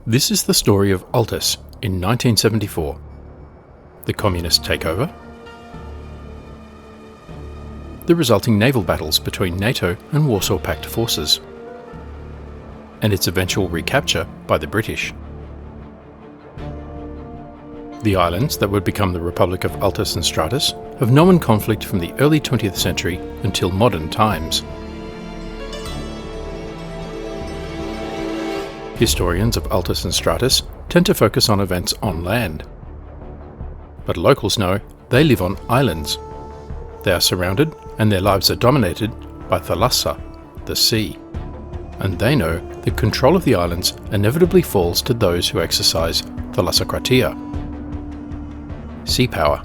This is the story of Altis in 1974. The communist takeover, the resulting naval battles between NATO and Warsaw Pact forces, and its eventual recapture by the British. The islands that would become the Republic of Altis and Stratis have known conflict from the early 20th century until modern times. Historians of Altis and Stratis tend to focus on events on land. But locals know they live on islands. They are surrounded and their lives are dominated by thalassa, the sea. And they know that control of the islands inevitably falls to those who exercise thalassocratia, sea power.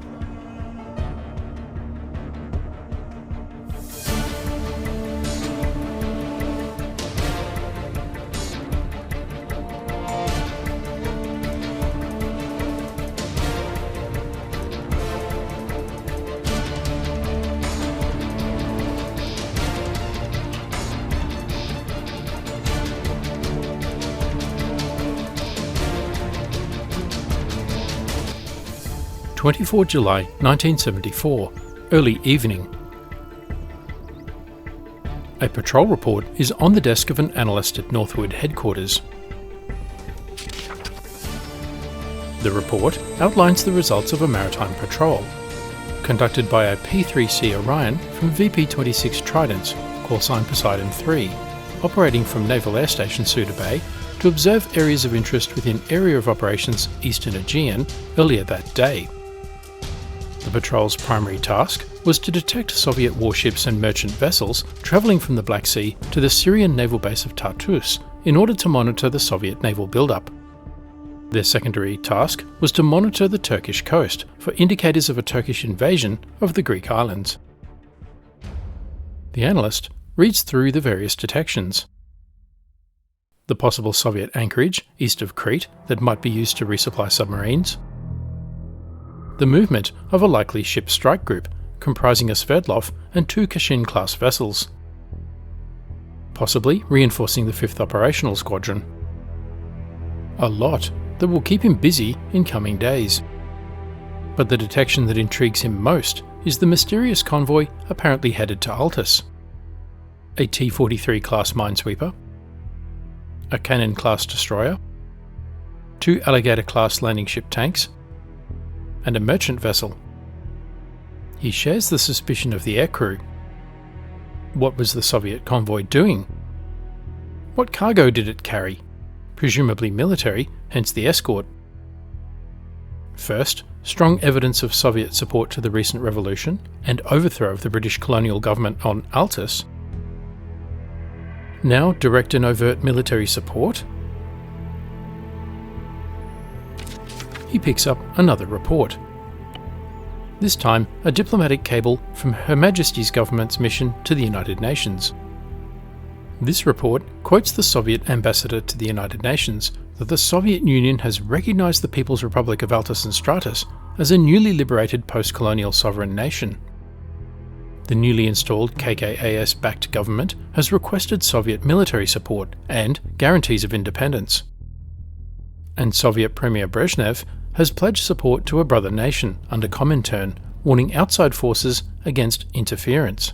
July 1974, early evening. A patrol report is on the desk of an analyst at Northwood headquarters. The report outlines the results of a maritime patrol, conducted by a P-3C Orion from VP-26 Tridents, callsign Poseidon 3, operating from Naval Air Station Suda Bay to observe areas of interest within Area of Operations Eastern Aegean earlier that day. The patrol's primary task was to detect Soviet warships and merchant vessels travelling from the Black Sea to the Syrian naval base of Tartus in order to monitor the Soviet naval buildup. Their secondary task was to monitor the Turkish coast for indicators of a Turkish invasion of the Greek islands. The analyst reads through the various detections. The possible Soviet anchorage east of Crete that might be used to resupply submarines. The movement of a likely ship strike group comprising a Sverdlov and 2 Kashin-class vessels, possibly reinforcing the 5th Operational Squadron. A lot that will keep him busy in coming days. But the detection that intrigues him most is the mysterious convoy apparently headed to Altis. A T-43 class minesweeper, a Cannon-class destroyer, 2 Alligator-class landing ship tanks, and a merchant vessel. He shares the suspicion of the aircrew. What was the Soviet convoy doing? What cargo did it carry? Presumably military, hence the escort. First, strong evidence of Soviet support to the recent revolution and overthrow of the British colonial government on Altis. Now direct and overt military support? He picks up another report. This time, a diplomatic cable from Her Majesty's government's mission to the United Nations. This report quotes the Soviet ambassador to the United Nations that the Soviet Union has recognised the People's Republic of Altis and Stratis as a newly liberated post-colonial sovereign nation. The newly installed KKAS-backed government has requested Soviet military support and guarantees of independence. And Soviet Premier Brezhnev has pledged support to a brother nation under Comintern, warning outside forces against interference.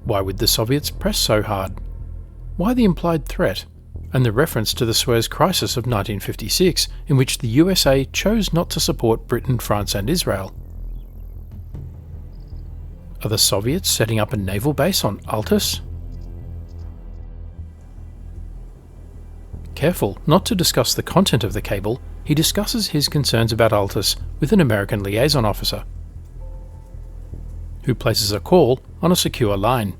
Why would the Soviets press so hard? Why the implied threat, and the reference to the Suez Crisis of 1956, in which the USA chose not to support Britain, France and Israel? Are the Soviets setting up a naval base on Altis? Careful not to discuss the content of the cable, he discusses his concerns about Altis with an American liaison officer, who places a call on a secure line.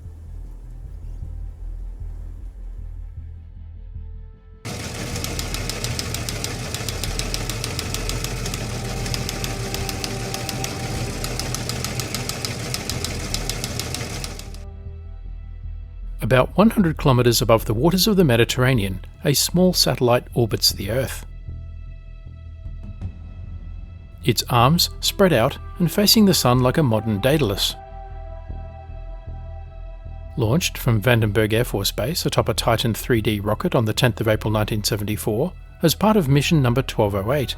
About 100 kilometres above the waters of the Mediterranean, a small satellite orbits the Earth. Its arms spread out and facing the Sun like a modern Daedalus. Launched from Vandenberg Air Force Base atop a Titan 3D rocket on the 10th of April 1974 as part of mission number 1208.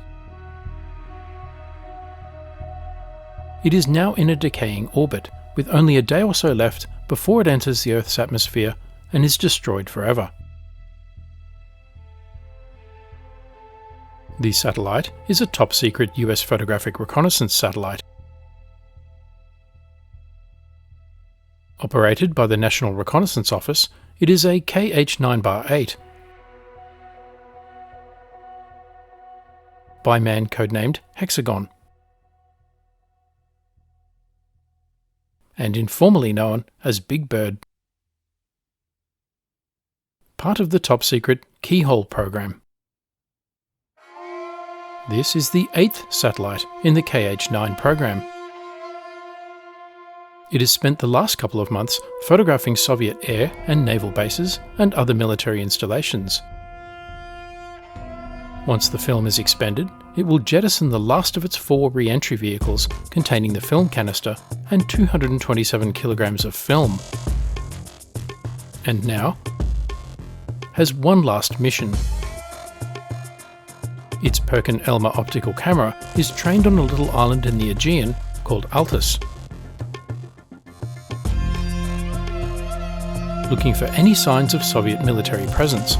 It is now in a decaying orbit, with only a day or so left before it enters the Earth's atmosphere and is destroyed forever. The satellite is a top-secret US photographic reconnaissance satellite. Operated by the National Reconnaissance Office, it is a KH-9-8, by man codenamed Hexagon, and informally known as Big Bird. Part of the top-secret Keyhole program. This is the 8th satellite in the KH-9 program. It has spent the last couple of months photographing Soviet air and naval bases and other military installations. Once the film is expended, it will jettison the last of its 4 re-entry vehicles containing the film canister and 227 kilograms of film. And now, has one last mission. Its Perkin-Elmer optical camera is trained on a little island in the Aegean called Altis. Looking for any signs of Soviet military presence.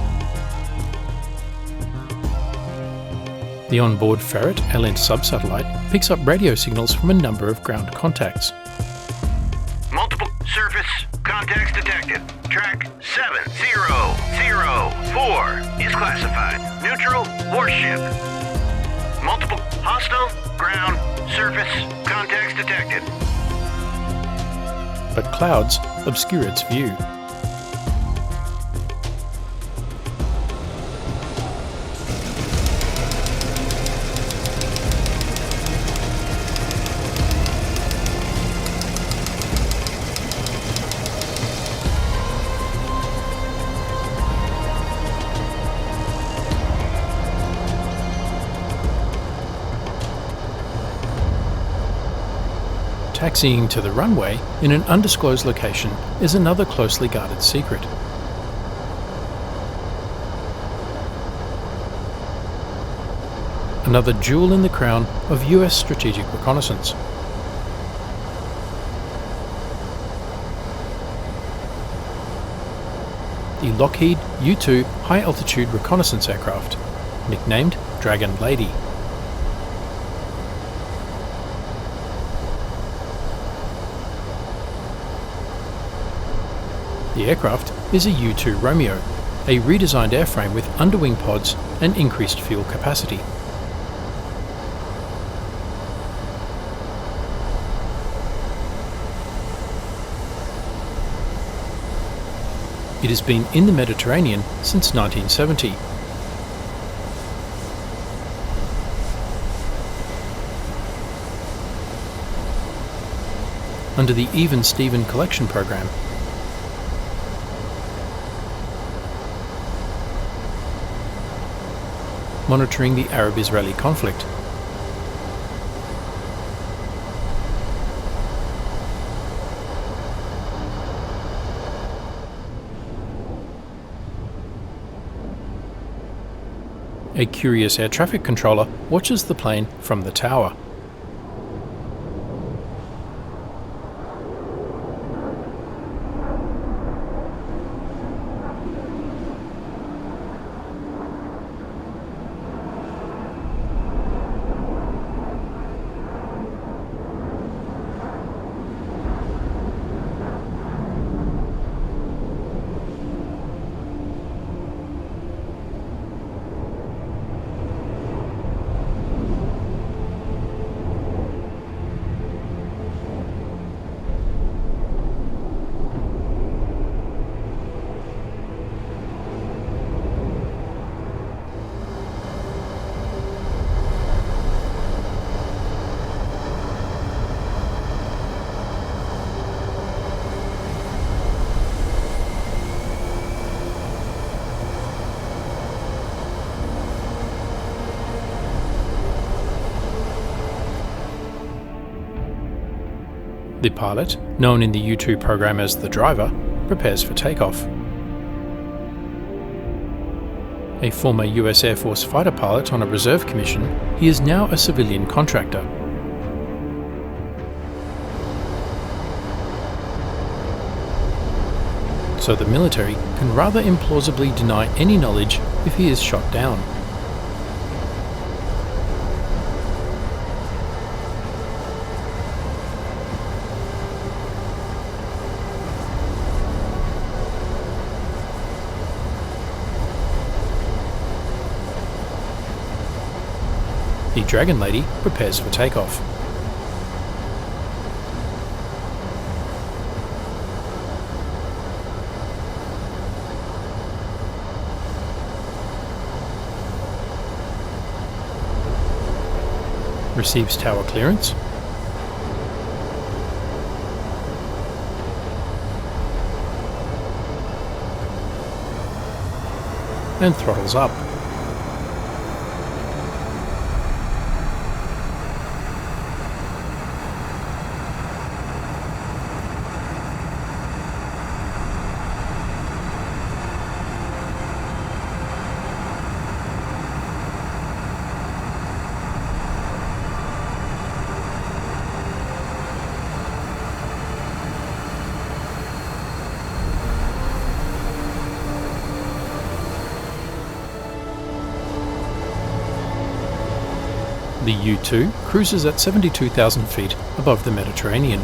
The onboard Ferret LN subsatellite picks up radio signals from a number of ground contacts. Multiple surface contacts detected. Track 7004 is classified. Neutral warship. Multiple hostile ground surface contacts detected. But clouds obscure its view. Taxiing to the runway in an undisclosed location is another closely guarded secret. Another jewel in the crown of US strategic reconnaissance. The Lockheed U-2 high-altitude reconnaissance aircraft, nicknamed Dragon Lady. The aircraft is a U-2 Romeo, a redesigned airframe with underwing pods and increased fuel capacity. It has been in the Mediterranean since 1970. Under the Even Steven collection program. Monitoring the Arab-Israeli conflict. A curious air traffic controller watches the plane from the tower. The pilot, known in the U-2 program as the driver, prepares for takeoff. A former US Air Force fighter pilot on a reserve commission, he is now a civilian contractor. So the military can rather implausibly deny any knowledge if he is shot down. The Dragon Lady prepares for takeoff. Receives tower clearance. And throttles up. The U-2 cruises at 72,000 feet above the Mediterranean.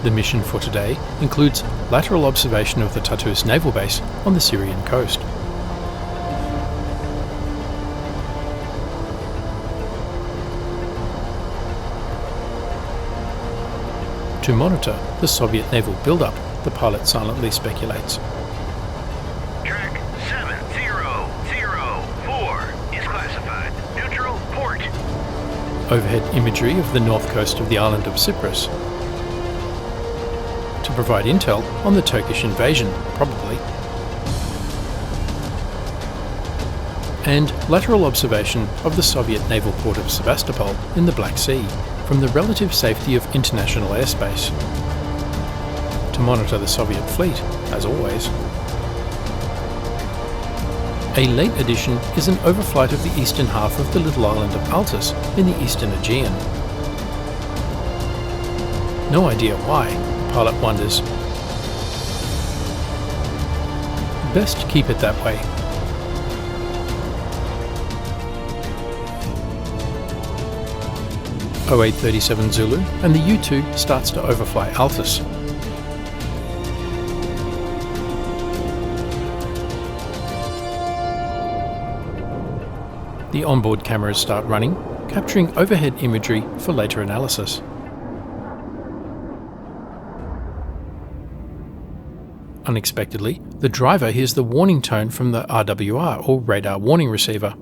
The mission for today includes lateral observation of the Tartus naval base on the Syrian coast. To monitor the Soviet naval buildup, the pilot silently speculates. Track 7004 is classified. Neutral port. Overhead imagery of the north coast of the island of Cyprus. To provide intel on the Turkish invasion, probably. And lateral observation of the Soviet naval port of Sevastopol in the Black Sea from the relative safety of international airspace. To monitor the Soviet fleet, as always. A late addition is an overflight of the eastern half of the little island of Altis in the eastern Aegean. No idea why, the pilot wonders. Best keep it that way. 0837 Zulu, and the U-2 starts to overfly Altis. The onboard cameras start running, capturing overhead imagery for later analysis. Unexpectedly, the driver hears the warning tone from the RWR, or radar warning receiver.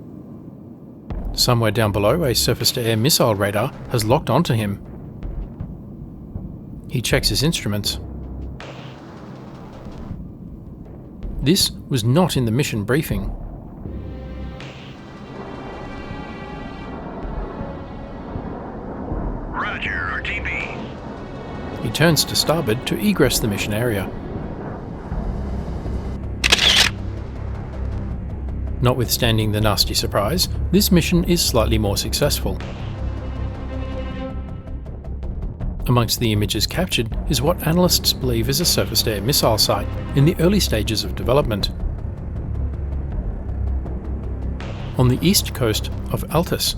Somewhere down below, a surface-to-air missile radar has locked onto him. He checks his instruments. This was not in the mission briefing. Roger, RTB. He turns to starboard to egress the mission area. Notwithstanding the nasty surprise, this mission is slightly more successful. Amongst the images captured is what analysts believe is a surface-to-air missile site in the early stages of development, on the east coast of Altis.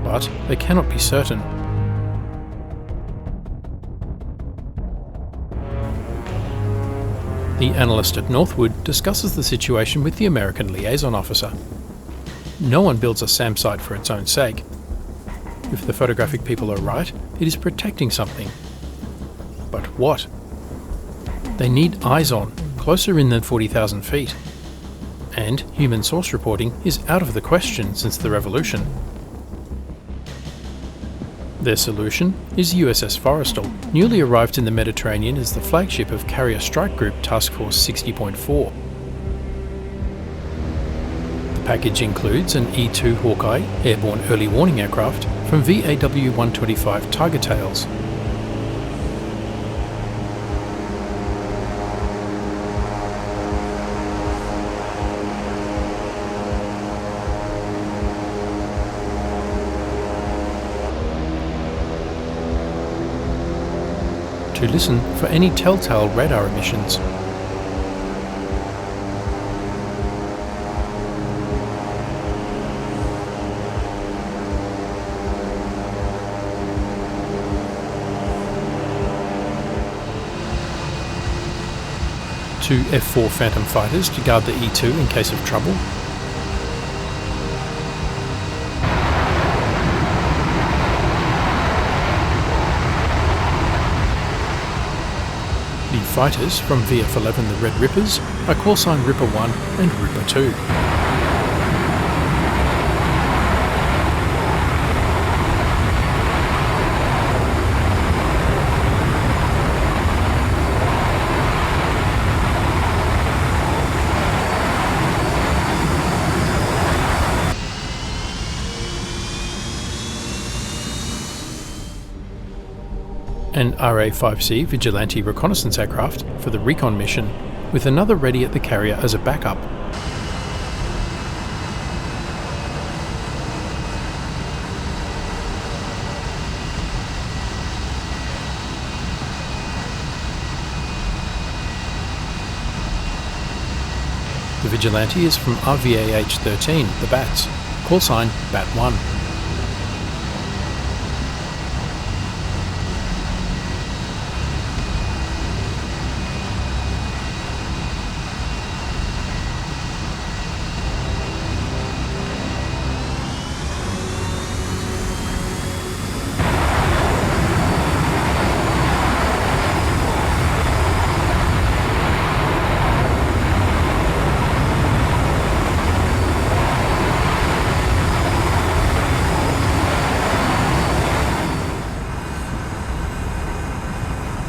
But they cannot be certain. The analyst at Northwood discusses the situation with the American liaison officer. No one builds a SAM site for its own sake. If the photographic people are right, it is protecting something. But what? They need eyes on, closer in than 40,000 feet. And human source reporting is out of the question since the revolution. Their solution is USS Forrestal, newly arrived in the Mediterranean as the flagship of Carrier Strike Group Task Force 60.4. The package includes an E-2 Hawkeye airborne early warning aircraft from VAW-125 Tiger Tails. To listen for any telltale radar emissions. Two F-4 Phantom fighters to guard the E-2 in case of trouble. The fighters from VF-11 the Red Rippers are callsign Ripper 1 and Ripper 2. An RA-5C Vigilante reconnaissance aircraft for the recon mission, with another ready at the carrier as a backup. The Vigilante is from RVAH-13, the Bats, callsign Bat 1.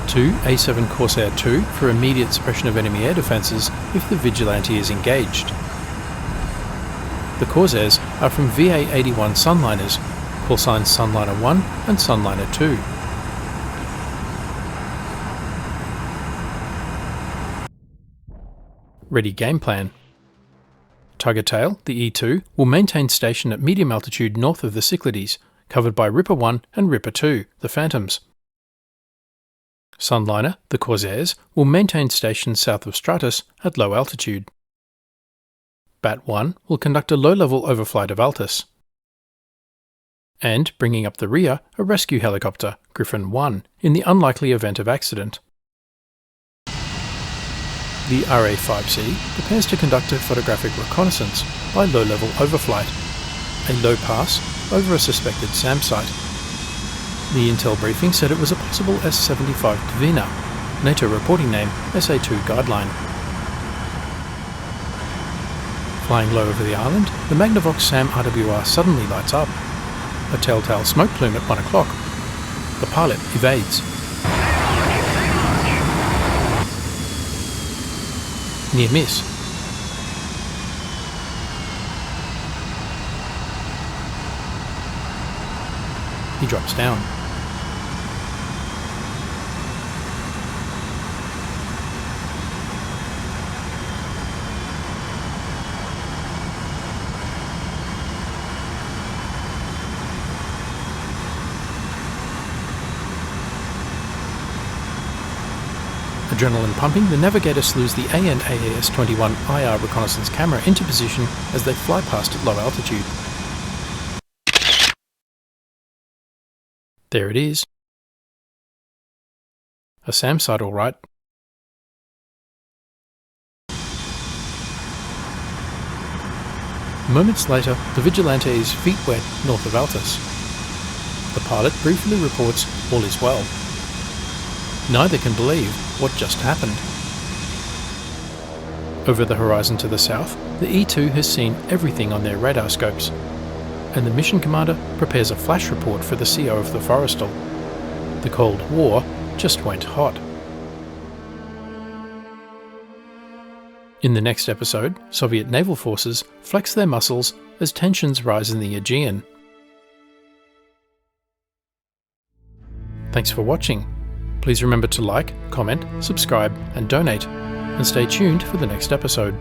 Two A7 Corsair 2 for immediate suppression of enemy air defences if the Vigilante is engaged. The Corsairs are from VA-81 Sunliners, callsigns Sunliner 1 and Sunliner 2. Ready game plan. Tiger Tail, the E-2, will maintain station at medium altitude north of the Cyclades, covered by Ripper 1 and Ripper 2, the Phantoms. Sunliner, the Corsairs, will maintain station south of Stratis at low altitude. Bat 1 will conduct a low-level overflight of Altis. And, bringing up the rear, a rescue helicopter, Griffin 1, in the unlikely event of accident. The RA-5C prepares to conduct a photographic reconnaissance by low-level overflight, a low pass over a suspected SAM site. The intel briefing said it was a possible S-75 Dvina, NATO reporting name SA-2 guideline. Flying low over the island, the Magnavox SAM RWR suddenly lights up. A telltale smoke plume at 1 o'clock. The pilot evades. Near miss. He drops down. Adrenaline pumping, the navigator slews the AN/AAS-21 IR reconnaissance camera into position as they fly past at low altitude. There it is. A SAM site all right. Moments later, the Vigilante is feet wet north of Altis. The pilot briefly reports all is well. Neither can believe what just happened. Over the horizon to the south, the E2 has seen everything on their radar scopes, and the mission commander prepares a flash report for the CO of the Forrestal. The Cold War just went hot. In the next episode, Soviet naval forces flex their muscles as tensions rise in the Aegean. Thanks for watching. Please remember to like, comment, subscribe and donate, and stay tuned for the next episode.